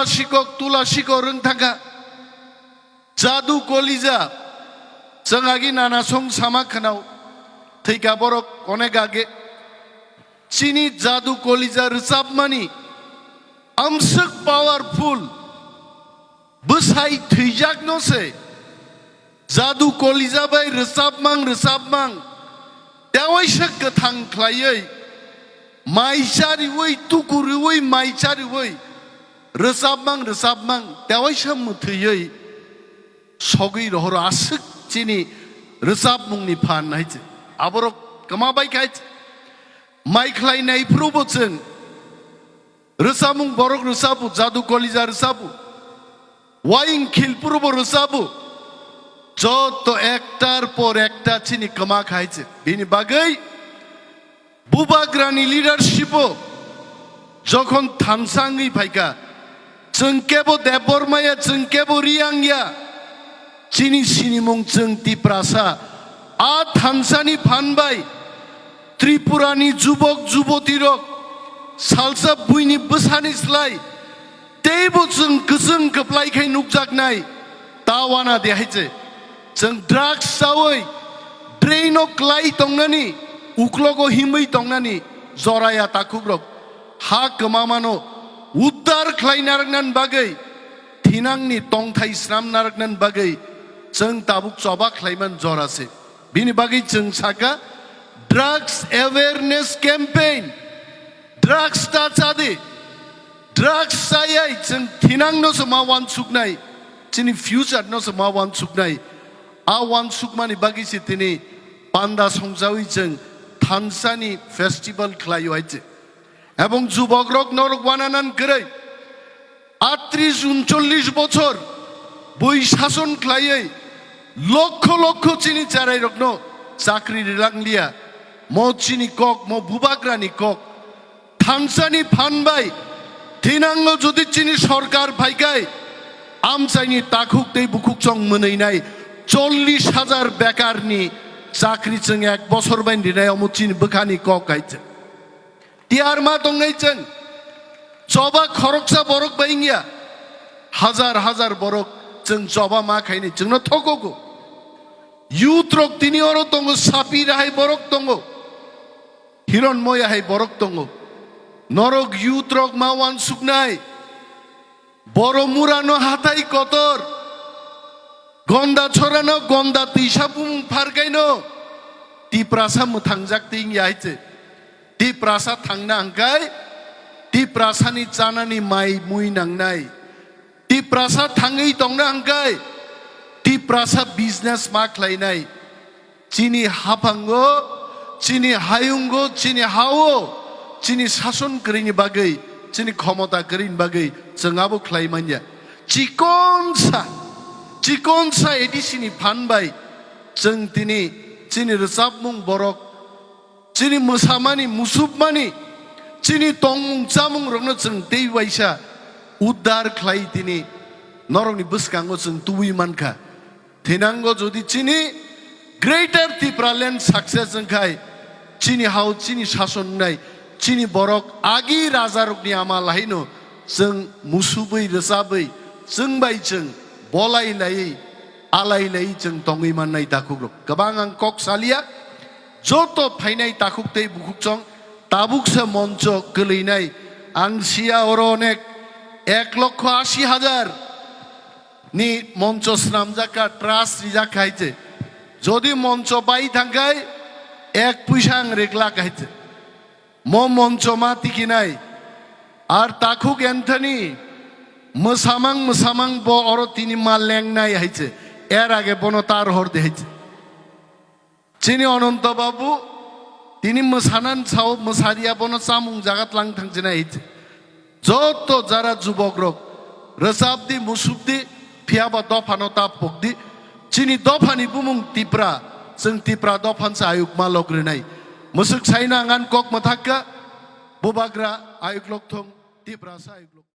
तुलासिको रोंथाखा जादु कलिजा जोंहागि नानासं सामा खानाव थैका बरक अनेक आगे चिनी जादु कलिजा रोजाब मानि आमसक पावरफुल बसाय थैजाक नसे जादु कलिजा बाय रोजाब मां देवायसा गोथां ख्लायै माइचारिवै तुकुरिवै माइचारिवै रोजाब मां देवायसा मुथैयै सगै रहर आसक चिनी रोजाब मुंनि फान हायजे आबरो कमाबाय खाय माइख्लायनायफ्रावबो जों रोजाब मुं बरक रोजाबु जादु कलिजा रोजाबु वाइं खिलपुरबो रोजाबु যত একটার পর একটা চিনি কমা খাইছে বিনি বাগৈ বুবাগ্রানি লিডারশিপও যখন থানসাঙ্গি ফাইকা जोंकेबो देबबरमाया जोंकेबो रियांगिया चिनी सिनिमुं जों तिप्रासा आ थानसानि फानबाय त्रिपुरानि जुबक जुबतिरक सालसा बुइनि बोसानिस्लाय तेबो जों गोजों गोप्लायखाय नुकजाकनाय तावाना देहायजे जों ड्राग्स जावै ड्रेनो क्लाय तंनानि उक्लगो हिमै तंनानि जराया ताकुग्रक हा गोमामानो उद्धार ख्लायनारगनान बागै थिनांनि तंथाय स्रामनारगनान बागै जों ताबुक जबा ख्लायमान जरासे बिनि बागै जों साका ड्राग्स अवेयरनेस कैम्पेन ड्राग्स ता चादे ड्राग्स जायै जों थिनांनो समा वान सुकनाय चिनि फ्यूचर नो समा वान सुकनाय आ वान सुकमानि बागै सिथिनि पान्दा संजावै जों थानसानि फेस्टिवल ख्लायो आइजे এবং যুবকরক নরক বানানান করে 38-39 বছর বই শাসন খ্লাইयै লক্ষ লক্ষ চিনি চারাই রকন চাকরি রিলাংলিয়া ম চিনি কক ম বুবাগ্রানি কক থানসানি ফানবাই থিনাঙ্গ যদি চিনি সরকার ফাইকায় আমচাইনি তাকুক दै বুকুক চং मोनैनाय 40,000 বেকারনি চাকরি जों এক বছর বাইন দিনাयाव চিনি बोखानि cock गायছে tiar ma tongnai cheng joba khoroksa borok baingya hazar borok cheng joba ma khaini chengno thokogo youth rok tini oro tongo sapi rahai borok tongo hiron moya hai borok tongo norok youth rok ma wan suknai boro murano hatai kotor gonda chorano gonda tisabum fargaino tiprasa mutangjak ting yaite Tiprasa thangna angkai Tiprasani chanani mai mui nangnai Tiprasa thangai tongna angkai Tiprasa business ma khlainai chini hapango chini hayungo chini hawo chini sason krini bagai chini khomota krin bagai jengabo khlaimanya chikonsa edisini phanbai jeng tini chini resabmung borok चिनी मोसामानि मुसुबमानि चिनी तंमुं जामुं रंनो जों दैवायसा उद्धार ख्लाय दिनि नरकनि बोसकांगो जों तुइ मानखा थेनांगो जुदि चिनी ग्रेटर तिप्रालेण्ड सक्सेस जोंखाय चिनी हाउ चिनी शासन नाय चिनी बरक आगि राजा रकनि आमालाहैनो जों मुसुबै रोजाबै जों बाय जों बलायलायै आलायलायै जों तङै माननाय दाखुग्रक गोबां आं कक सालिया যত ফাইনাই তাকুকতেই বুকুকচং তাবুকসে মঞ্চ গলैनाय आं सिया अर अनेक 1,80,000 नि মঞ্চ স্নামজাকা ট্রাস রিজাক হাইছে যদি মঞ্চ বাই থাকায় এক পয়সা রেগলা খাইছে মঞ্চ মা তিকিনাই আর তাকুক এন্থনি মোসামাং ব অর তিনি মা লেংনাই হাইছে এর আগে বন তার হর দেখাইছে চিনি অনন্ত বাবু তিনি মোসানান সাও মোসারিয়া বন চামুং জাগাত লাং থাকছেনা হইছে যত যারা যুবক রক রসাবদি মুসুবদি ফিয়াবা দফানো তাপকদি চিনি দফানি বুমুং তিপ্রা जों तिप्रा दफान आयुक मा लग्रेनाय मुसुक साइना आंगान कक मथाक्का बुबाग्रा आयुक लक्थं तिप्रासा आयुक